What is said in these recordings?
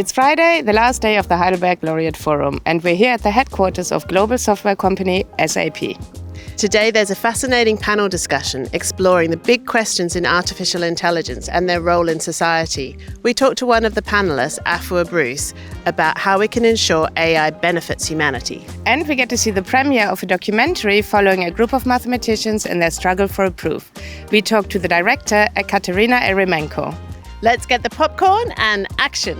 It's Friday, the last day of the Heidelberg Laureate Forum, and we're here at the headquarters of global software company SAP. Today there's a fascinating panel discussion exploring the big questions in artificial intelligence and their role in society. We talked to one of the panelists, Afua Bruce, about how we can ensure AI benefits humanity. And we get to see the premiere of a documentary following a group of mathematicians in their struggle for a proof. We talked to the director, Ekaterina Eremenko. Let's get the popcorn and action.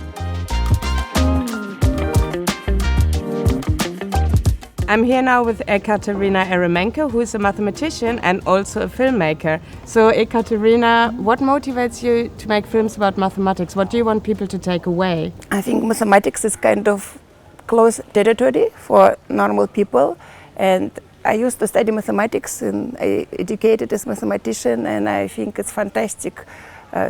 I'm here now with Ekaterina Eremenko, who is a mathematician and also a filmmaker. So, Ekaterina, what motivates you to make films about mathematics? What do you want people to take away? I think mathematics is kind of close territory for normal people. And I used to study mathematics and I educated as a mathematician, and I think it's fantastic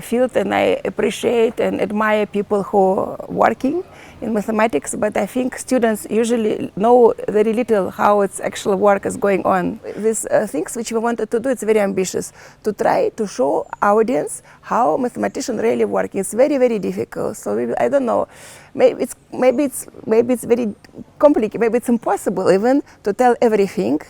field, and I appreciate and admire people who are working in mathematics, but I think students usually know very little how its actual work is going on. These things which we wanted to do, it's very ambitious, to try to show audience how mathematicians really work. It's very, very difficult. So I don't know, maybe it's very complicated, maybe it's impossible even to tell everything.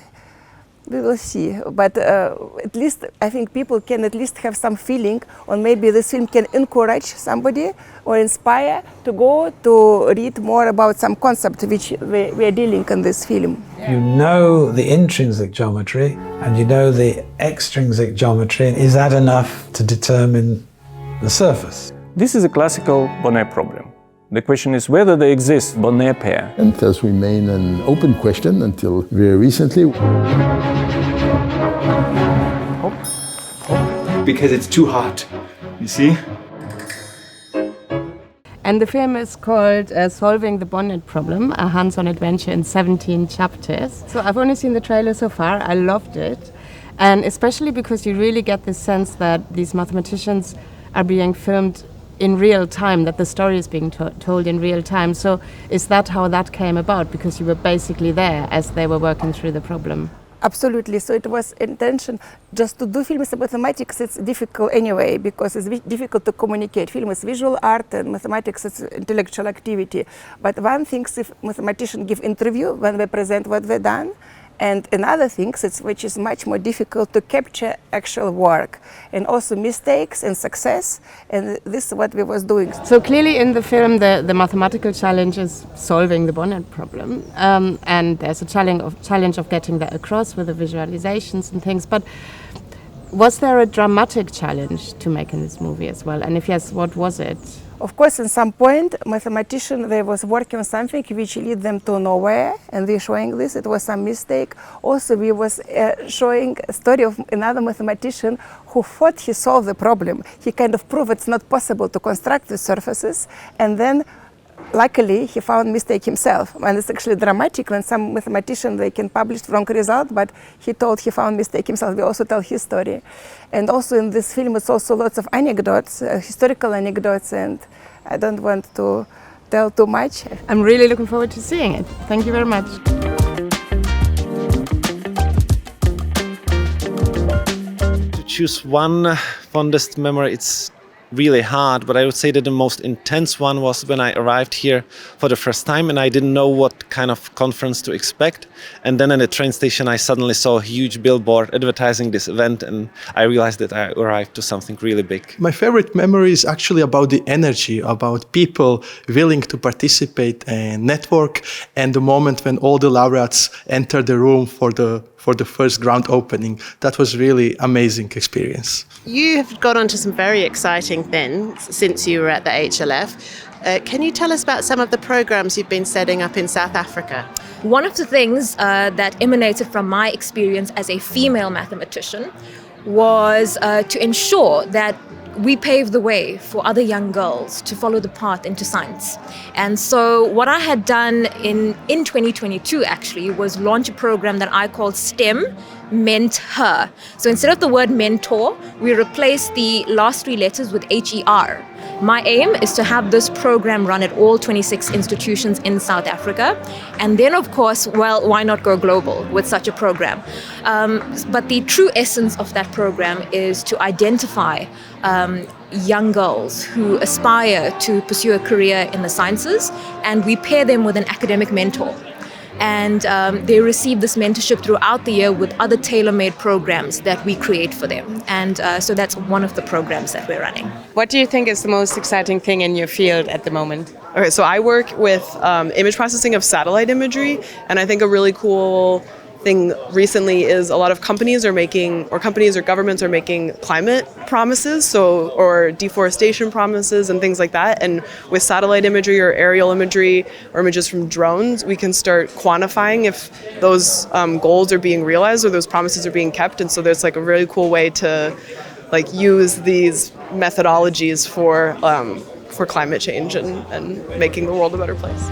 We will see, but at least I think people can at least have some feeling, or maybe this film can encourage somebody or inspire to go to read more about some concept which we are dealing in this film. You know the intrinsic geometry and you know the extrinsic geometry. Is that enough to determine the surface? This is a classical Bonnet problem. The question is whether they exist Bonnet pair. And thus remain an open question until very recently. Because it's too hot, you see? And the film is called Solving the Bonnet Problem, a hands-on adventure in 17 chapters. So I've only seen the trailer so far. I loved it. And especially because you really get the sense that these mathematicians are being filmed in real time, that the story is being told in real time. So is that how that came about? Because you were basically there as they were working through the problem. Absolutely. So it was intention just to do films in mathematics. It's difficult anyway because it's difficult to communicate. Film is visual art and mathematics is intellectual activity. But one thing is if mathematicians give interview when they present what they've done. And another thing, which is much more difficult to capture actual work and also mistakes and success. And this is what we was doing. So clearly in the film, the mathematical challenge is solving the Bonnet problem. And there's a challenge of getting that across with the visualizations and things. But was there a dramatic challenge to make in this movie as well? And if yes, what was it? Of course, at some point, mathematician, they was working on something which lead them to nowhere, and we showing this. It was some mistake. Also, we was showing a story of another mathematician who thought he solved the problem. He kind of proved it's not possible to construct the surfaces, and then luckily he found mistake himself. And it's actually dramatic when some mathematician, they can publish wrong result, but he told he found mistake himself. We also tell his story. And also in this film, it's also lots of anecdotes, historical anecdotes, and I don't want to tell too much. I'm really looking forward to seeing it. Thank you very much. To choose one fondest memory, it's really hard, but I would say that the most intense one was when I arrived here for the first time and I didn't know what kind of conference to expect. And then at the train station I suddenly saw a huge billboard advertising this event and I realized that I arrived to something really big. My favorite memory is actually about the energy, about people willing to participate and network, and the moment when all the laureates entered the room for the first grand opening. That was really amazing experience. You have gone on to some very exciting things since you were at the HLF. Can you tell us about some of the programs you've been setting up in South Africa? One of the things that emanated from my experience as a female mathematician was to ensure that we paved the way for other young girls to follow the path into science. And so what I had done in 2022 actually was launch a program that I called STEM Meant Her. So instead of the word mentor, we replaced the last three letters with HER. My aim is to have this program run at all 26 institutions in South Africa. And then, of course, well, why not go global with such a program? But the true essence of that program is to identify young girls who aspire to pursue a career in the sciences, and we pair them with an academic mentor. And they receive this mentorship throughout the year with other tailor-made programs that we create for them. And so that's one of the programs that we're running. What do you think is the most exciting thing in your field at the moment? Okay, so I work with image processing of satellite imagery, and I think a really cool thing recently is a lot of companies are making, or companies or governments are making climate promises, or deforestation promises and things like that. And with satellite imagery or aerial imagery or images from drones, we can start quantifying if those goals are being realized or those promises are being kept. And so there's like a really cool way to like use these methodologies for climate change and making the world a better place.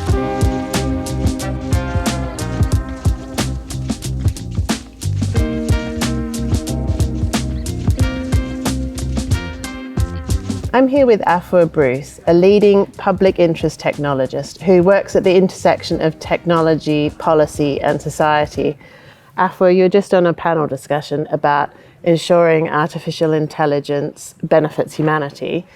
I'm here with Afua Bruce, a leading public interest technologist who works at the intersection of technology, policy and society. Afua, you're just on a panel discussion about ensuring artificial intelligence benefits humanity.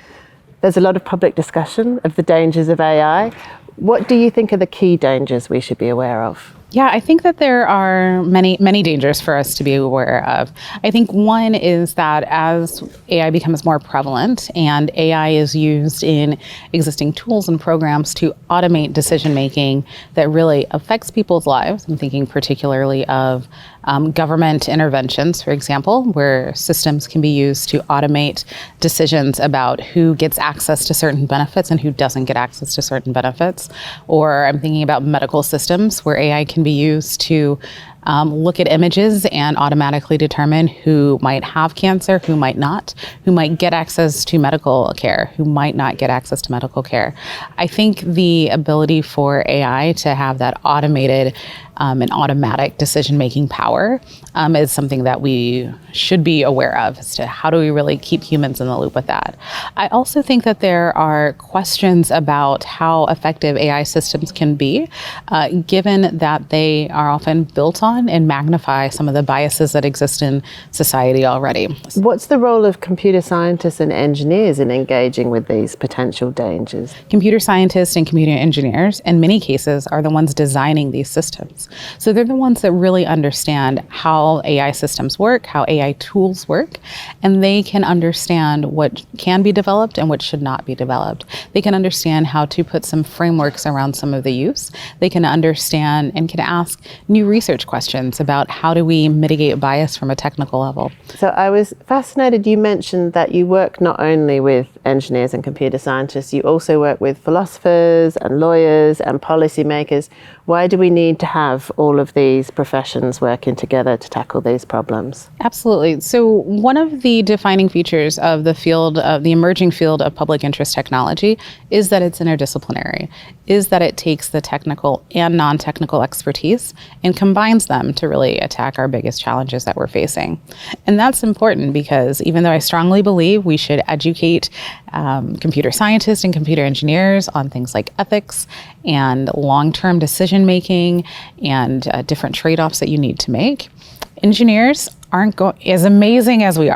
There's a lot of public discussion of the dangers of AI. What do you think are the key dangers we should be aware of? Yeah, I think that there are many dangers for us to be aware of. I think one is that as AI becomes more prevalent and AI is used in existing tools and programs to automate decision-making that really affects people's lives, I'm thinking particularly of government interventions, for example, where systems can be used to automate decisions about who gets access to certain benefits and who doesn't get access to certain benefits. Or I'm thinking about medical systems where AI can be used to look at images and automatically determine who might have cancer, who might not, who might get access to medical care, who might not get access to medical care. I think the ability for AI to have that automated and automatic decision-making power is something that we should be aware of as to how do we really keep humans in the loop with that. I also think that there are questions about how effective AI systems can be, given that they are often built on and magnify some of the biases that exist in society already. What's the role of computer scientists and engineers in engaging with these potential dangers? Computer scientists and computer engineers, in many cases, are the ones designing these systems. So they're the ones that really understand how AI systems work, how AI tools work, and they can understand what can be developed and what should not be developed. They can understand how to put some frameworks around some of the use. They can understand and can ask new research questions about how do we mitigate bias from a technical level. So I was fascinated, you mentioned that you work not only with engineers and computer scientists, you also work with philosophers and lawyers and policymakers. Why do we need to have all of these professions working together to tackle these problems? Absolutely. So one of the defining features of the field, of the emerging field of public interest technology, is that it's interdisciplinary, is that it takes the technical and non-technical expertise and combines them to really attack our biggest challenges that we're facing. And that's important because even though I strongly believe we should educate computer scientists and computer engineers on things like ethics and long-term decision-making and different trade-offs that you need to make, engineers as amazing as we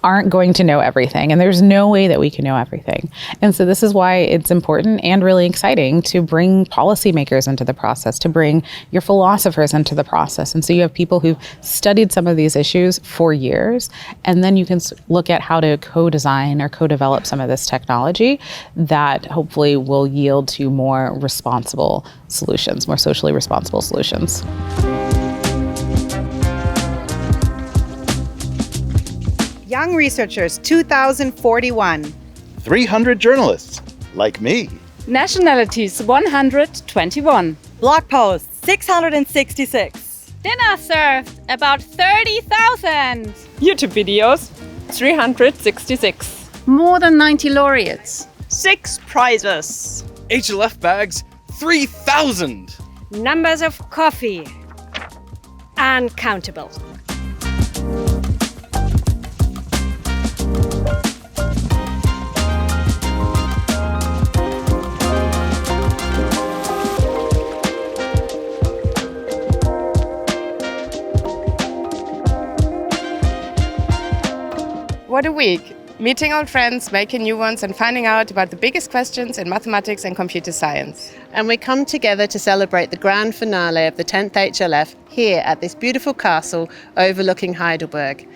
aren't going to know everything. And there's no way that we can know everything. And so this is why it's important and really exciting to bring policymakers into the process, to bring your philosophers into the process. And so you have people who've studied some of these issues for years, and then you can look at how to co-design or co-develop some of this technology that hopefully will yield to more responsible solutions, more socially responsible solutions. Young Researchers 2041. 300 journalists, like me. Nationalities 121. Blog posts 666. Dinner served about 30,000. YouTube videos 366. More than 90 laureates. 6 prizes. HLF bags 3,000. Numbers of coffee. Uncountable. What a week! Meeting old friends, making new ones, and finding out about the biggest questions in mathematics and computer science. And we come together to celebrate the grand finale of the 10th HLF here at this beautiful castle overlooking Heidelberg.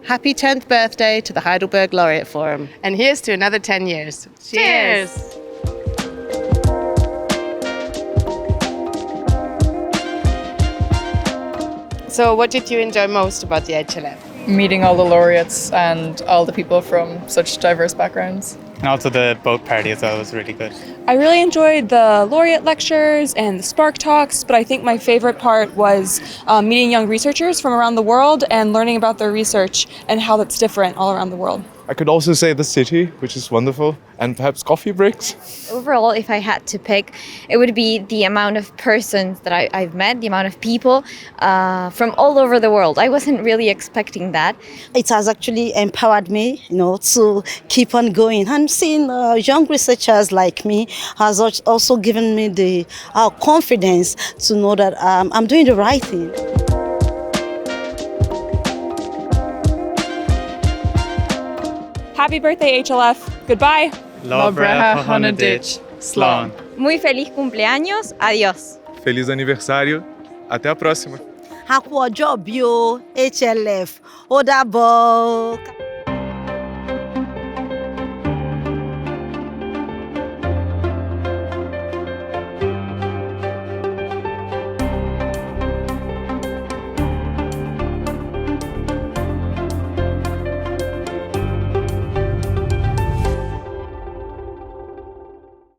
Happy 10th birthday to the Heidelberg Laureate Forum. And here's to another 10 years. Cheers! So what did you enjoy most about the HLF? Meeting all the laureates and all the people from such diverse backgrounds. And also the boat party as well was really good. I really enjoyed the laureate lectures and the Spark Talks, but I think my favorite part was meeting young researchers from around the world and learning about their research and how that's different all around the world. I could also say the city, which is wonderful, and perhaps coffee breaks. Overall, if I had to pick, it would be the amount of persons that I've met, the amount of people from all over the world. I wasn't really expecting that. It has actually empowered me, to keep on going. And seeing young researchers like me has also given me the confidence to know that I'm doing the right thing. Happy birthday, HLF. Goodbye. Lobreha Honedich. Slán. Muy feliz cumpleaños. Adiós. Feliz aniversário. Até a próxima. Haku ọjọ́ bí o, HLF. Ó dàbọ̀.